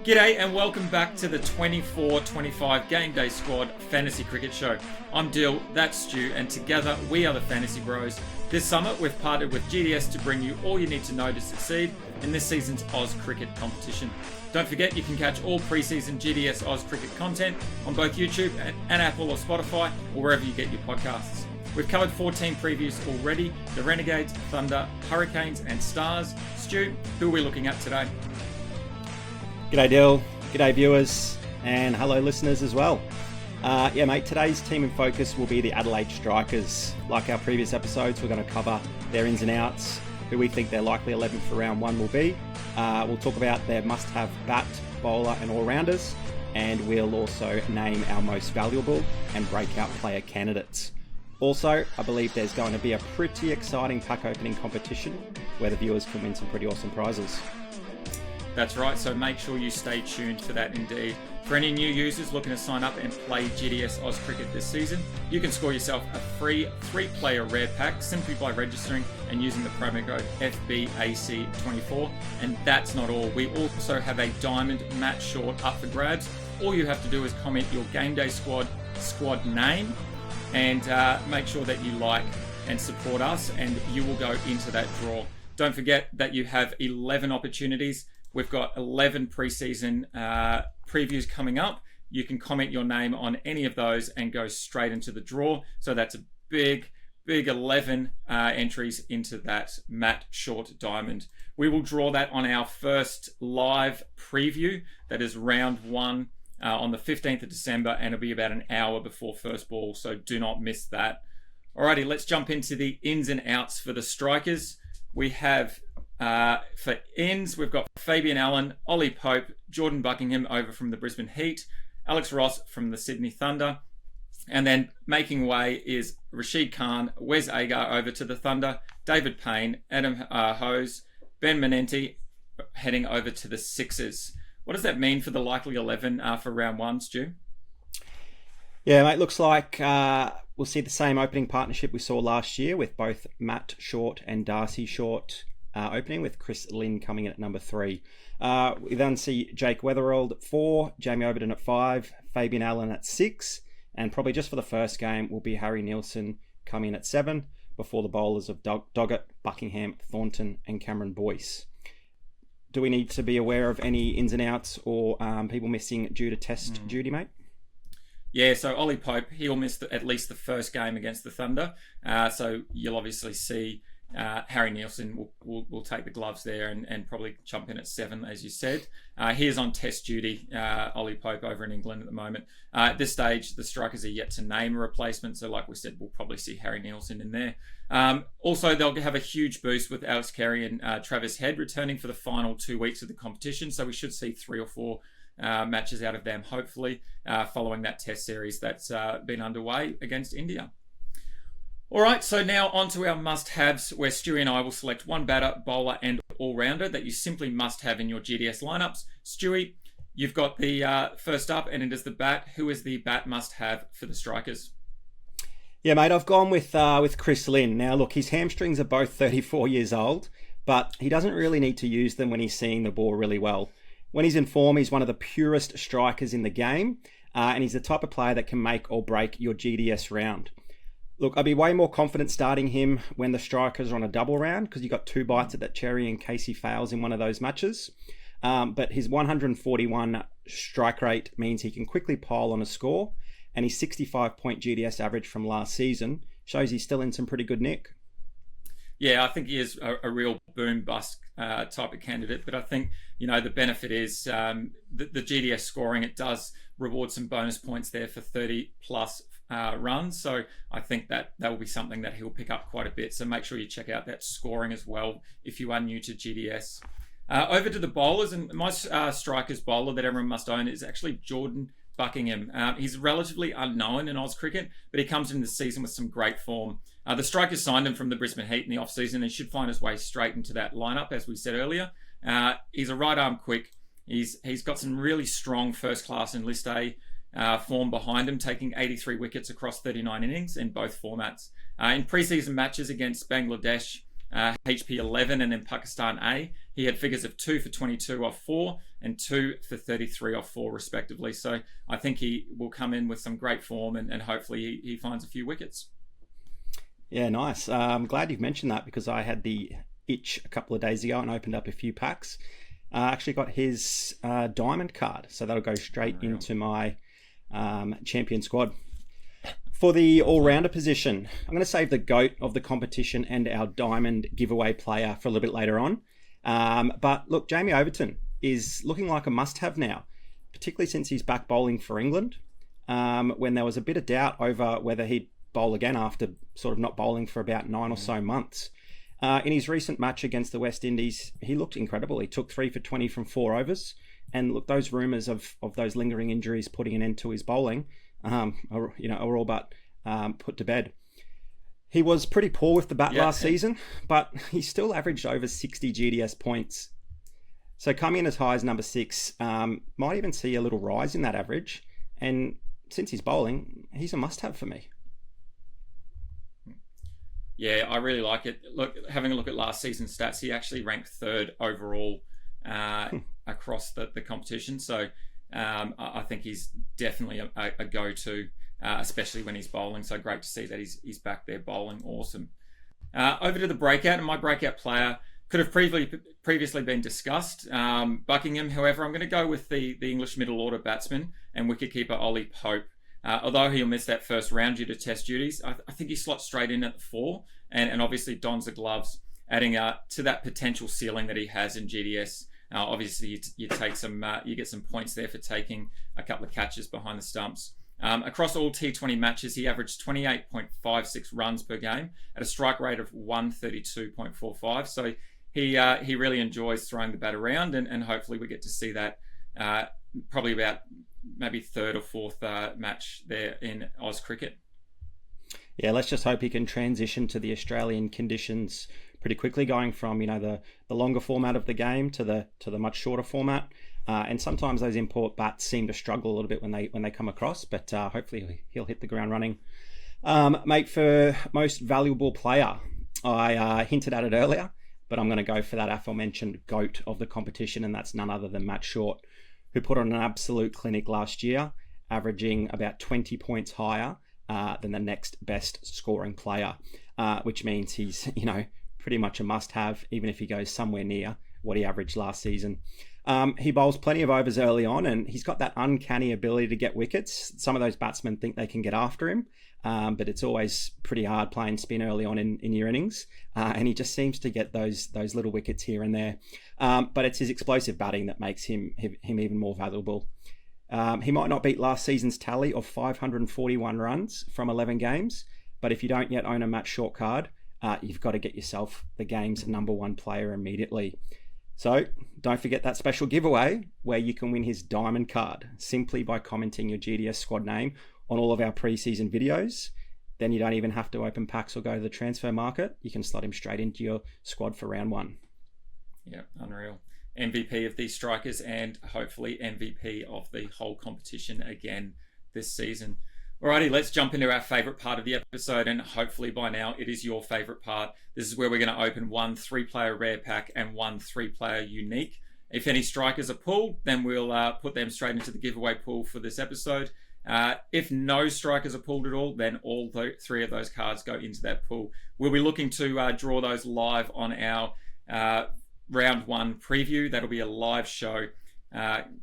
G'day and welcome back to the 24-25 GameDay Squad Fantasy Cricket Show. I'm Dill, that's Stu, and together we are the Fantasy Bros. This summer we've partnered with GDS to bring you all you need to know to succeed in this season's Oz Cricket competition. Don't forget you can catch all preseason GDS Oz Cricket content on both YouTube and Apple or Spotify or wherever you get your podcasts. We've covered 14 previews already, the Renegades, Thunder, Hurricanes and Stars. Stu, who are we looking at today? G'day Dill, g'day viewers, and hello listeners as well. Mate, today's team in focus will be the Adelaide Strikers. Like our previous episodes, we're going to cover their ins and outs, who we think their likely 11 for round one will be. We'll talk about their must-have bat, bowler and all-rounders, and we'll also name our most valuable and breakout player candidates. Also, I believe there's going to be a pretty exciting pack opening competition where the viewers can win some pretty awesome prizes. That's right, so make sure you stay tuned for that indeed. For any new users looking to sign up and play GDS Oz Cricket this season, you can score yourself a free 3-player rare pack simply by registering and using the promo code FBAC24. And that's not all. We also have a diamond match short up for grabs. All you have to do is comment your GameDay Squad name and make sure that you like and support us, and you will go into that draw. Don't forget that you have 11 opportunities. We've got 11 preseason previews coming up. You can comment your name on any of those and go straight into the draw. So that's a big 11 entries into that Matt Short Diamond. We will draw that on our first live preview. That is round one on the 15th of December, and it'll be about an hour before first ball. So do not miss that. Alrighty, let's jump into the ins and outs for the Strikers. We have for ins, we've got Fabian Allen, Ollie Pope, Jordan Buckingham over from the Brisbane Heat, Alex Ross from the Sydney Thunder, and then making way is Rashid Khan, Wes Agar over to the Thunder, David Payne, Adam Hose, Ben Menenti heading over to the Sixers. What does that mean for the likely 11 for round one, Stu? Yeah, mate, looks like we'll see the same opening partnership we saw last year with both Matt Short and Darcy Short opening, with Chris Lynn coming in at number 3. We then see Jake Weatherald at 4, Jamie Overton at 5, Fabian Allen at 6, and probably just for the first game will be Harry Nielsen coming in at 7, before the bowlers of Doggett, Buckingham, Thornton and Cameron Boyce. Do we need to be aware of any ins and outs or people missing due to test duty, mate? Yeah, so Ollie Pope, he'll miss at least the first game against the Thunder. So you'll obviously see Harry Nielsen will take the gloves there and probably jump in at 7, as you said. He is on test duty, Ollie Pope, over in England at the moment. At this stage, the Strikers are yet to name a replacement. So like we said, we'll probably see Harry Nielsen in there. Also, they'll have a huge boost with Alex Carey and Travis Head returning for the final 2 weeks of the competition. So we should see 3 or 4 matches out of them, hopefully, following that test series that's been underway against India. All right, so now on to our must-haves, where Stewie and I will select one batter, bowler and all-rounder that you simply must have in your GDS lineups. Stewie, you've got the first up, and it is the bat. Who is the bat must-have for the Strikers? Yeah, mate, I've gone with Chris Lynn. Now, look, his hamstrings are both 34 years old, but he doesn't really need to use them when he's seeing the ball really well. When he's in form, he's one of the purest strikers in the game, and he's the type of player that can make or break your GDS round. Look, I'd be way more confident starting him when the Strikers are on a double round, because you got 2 bites at that cherry in case he fails in one of those matches. But his 141 strike rate means he can quickly pile on a score, and his 65-point GDS average from last season shows he's still in some pretty good nick. Yeah, I think he is a real boom-bust type of candidate, but I think, the benefit is the GDS scoring, it does reward some bonus points there for 30-plus runs, so I think that will be something that he'll pick up quite a bit, so make sure you check out that scoring as well if you are new to GDS. Over to the bowlers, and my Strikers bowler that everyone must own is actually Jordan Buckingham. He's relatively unknown in Oz cricket, but he comes into the season with some great form. The Strikers signed him from the Brisbane Heat in the off-season and should find his way straight into that lineup, as we said earlier. He's a right-arm quick. He's got some really strong first-class and List A form behind him, taking 83 wickets across 39 innings in both formats. In preseason matches against Bangladesh, HP 11 and then Pakistan A, he had figures of 2 for 22 off 4, and 2 for 33 off 4 respectively. So I think he will come in with some great form, and hopefully he finds a few wickets. Yeah, nice. I'm glad you've mentioned that because I had the itch a couple of days ago and opened up a few packs. I actually got his diamond card, so that'll go straight into my champion squad. For the all-rounder position, I'm going to save the GOAT of the competition and our diamond giveaway player for a little bit later on. But look, Jamie Overton is looking like a must-have now, particularly since he's back bowling for England, when there was a bit of doubt over whether he'd bowl again after sort of not bowling for about 9 or so months. In his recent match against the West Indies, he looked incredible. He took 3 for 20 from 4 overs. And look, those rumours of those lingering injuries putting an end to his bowling are all but put to bed. He was pretty poor with the bat last season, but he still averaged over 60 GDS points. So coming in as high as number 6, might even see a little rise in that average. And since he's bowling, he's a must-have for me. Yeah, I really like it. Look, having a look at last season's stats, he actually ranked 3rd overall across the competition. So I think he's definitely a go-to, especially when he's bowling. So great to see that he's back there bowling. Awesome. Over to the breakout, and my breakout player could have previously been discussed. Buckingham, however, I'm going to go with the English middle order batsman and wicketkeeper Ollie Pope. Although he'll miss that first round due to test duties, I think he slots straight in at the 4 and obviously dons the gloves, adding to that potential ceiling that he has in GDS. Obviously, you take some, you get some points there for taking a couple of catches behind the stumps. Across all T20 matches, he averaged 28.56 runs per game at a strike rate of 132.45. So he really enjoys throwing the bat around, and hopefully we get to see that probably about maybe 3rd or 4th match there in Oz cricket. Yeah, let's just hope he can transition to the Australian conditions pretty quickly, going from the longer format of the game to the much shorter format. And sometimes those import bats seem to struggle a little bit when they come across, but hopefully he'll hit the ground running. Mate, for most valuable player, I hinted at it earlier, but I'm going to go for that aforementioned GOAT of the competition, and that's none other than Matt Short, who put on an absolute clinic last year, averaging about 20 points higher than the next best scoring player, which means he's, pretty much a must-have, even if he goes somewhere near what he averaged last season. He bowls plenty of overs early on, and he's got that uncanny ability to get wickets. Some of those batsmen think they can get after him, but it's always pretty hard playing spin early on in your innings, and he just seems to get those little wickets here and there. But it's his explosive batting that makes him even more valuable. He might not beat last season's tally of 541 runs from 11 games, but if you don't yet own a Matt Short card, you've got to get yourself the game's number 1 player immediately. So don't forget that special giveaway where you can win his diamond card simply by commenting your GDS squad name on all of our preseason videos. Then you don't even have to open packs or go to the transfer market. You can slot him straight into your squad for round 1. Yeah, unreal. MVP of these strikers and hopefully MVP of the whole competition again this season. Alrighty, let's jump into our favourite part of the episode, and hopefully by now it is your favourite part. This is where we're going to open 1 3-player rare pack and 1 3-player unique. If any strikers are pulled, then we'll put them straight into the giveaway pool for this episode. If no strikers are pulled at all, then all 3 of those cards go into that pool. We'll be looking to draw those live on our round 1 preview. That'll be a live show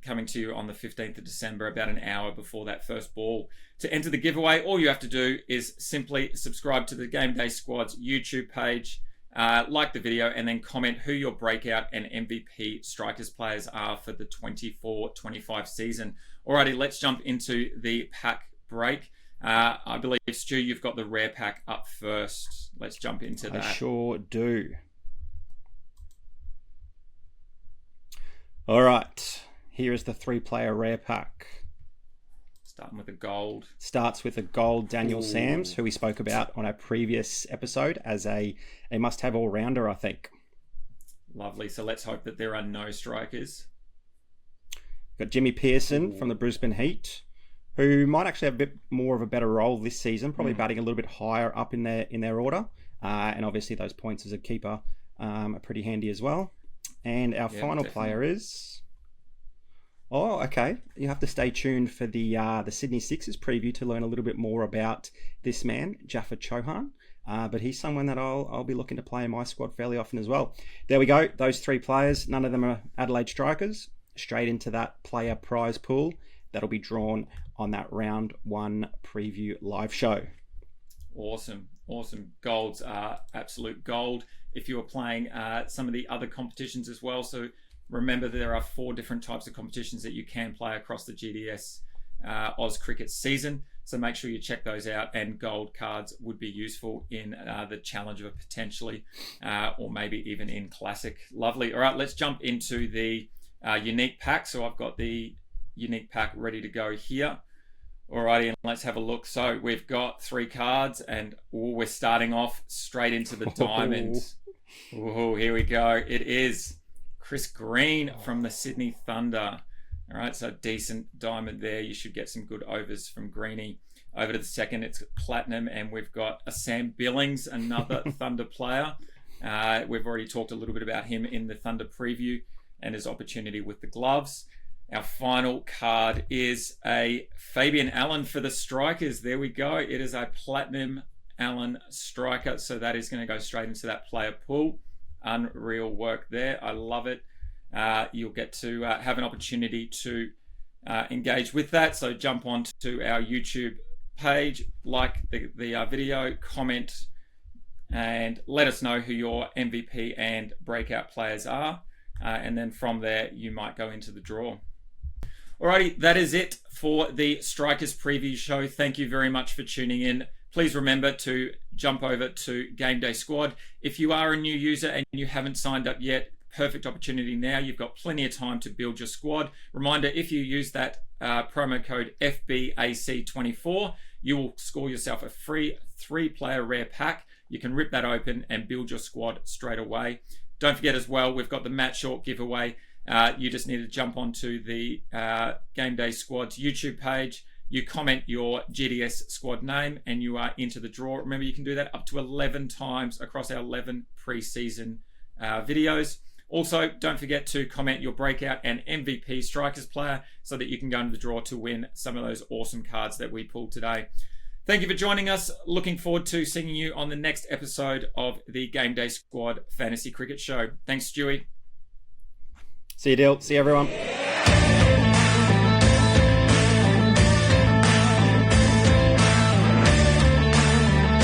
coming to you on the 15th of December, about an hour before that first ball. To enter the giveaway, all you have to do is simply subscribe to the GameDay Squad's YouTube page, like the video, and then comment who your breakout and MVP strikers players are for the 24-25 season. Alrighty, let's jump into the pack break. I believe, Stu, you've got the rare pack up first. Let's jump into that. I sure do. All right, here is the 3-player rare pack. Starting with the gold. Starts with a gold Daniel Sams, who we spoke about on our previous episode as a must-have all-rounder, I think. Lovely. So let's hope that there are no strikers. Got Jimmy Pearson from the Brisbane Heat, who might actually have a bit more of a better role this season, probably batting a little bit higher up in their order. And obviously those points as a keeper are pretty handy as well. And our final player is Oh, okay. You have to stay tuned for the Sydney Sixers preview to learn a little bit more about this man, Jaffa Chauhan. But he's someone that I'll be looking to play in my squad fairly often as well. There we go. Those 3 players. None of them are Adelaide Strikers. Straight into that player prize pool that'll be drawn on that round 1 preview live show. Awesome. Golds are absolute gold. If you are playing some of the other competitions as well, so remember there are 4 different types of competitions that you can play across the GDS Oz Cricket season. So make sure you check those out, and gold cards would be useful in the Challenger potentially, or maybe even in Classic. Lovely. All right, let's jump into the unique pack. So I've got the unique pack ready to go here. Alrighty, and let's have a look. So we've got 3 cards, and we're starting off straight into the diamonds. Oh, here we go. It is Chris Green from the Sydney Thunder. All right, so decent diamond there. You should get some good overs from Greeny. Over to the second, it's platinum, and we've got a Sam Billings, another Thunder player. We've already talked a little bit about him in the Thunder preview and his opportunity with the gloves. Our final card is a Fabian Allen for the Strikers. There we go. It is a platinum Allen striker, so that is going to go straight into that player pool. Unreal work there. I love it. You'll get to have an opportunity to engage with that. So jump on to our YouTube page, like the video, comment, and let us know who your MVP and breakout players are. And then from there, you might go into the draw. Alrighty, that is it for the Strikers preview show. Thank you very much for tuning in. Please remember to jump over to GameDay Squad. If you are a new user and you haven't signed up yet, perfect opportunity now. You've got plenty of time to build your squad. Reminder, if you use that promo code FBAC24, you will score yourself a free 3-player rare pack. You can rip that open and build your squad straight away. Don't forget as well, we've got the Matt Short giveaway. You just need to jump onto the GameDay Squad's YouTube page. You comment your GDS squad name and you are into the draw. Remember, you can do that up to 11 times across our 11 preseason videos. Also, don't forget to comment your breakout and MVP Strikers player so that you can go into the draw to win some of those awesome cards that we pulled today. Thank you for joining us. Looking forward to seeing you on the next episode of the GameDay Squad Fantasy Cricket Show. Thanks, Stewie. See you, Dill. See you, everyone.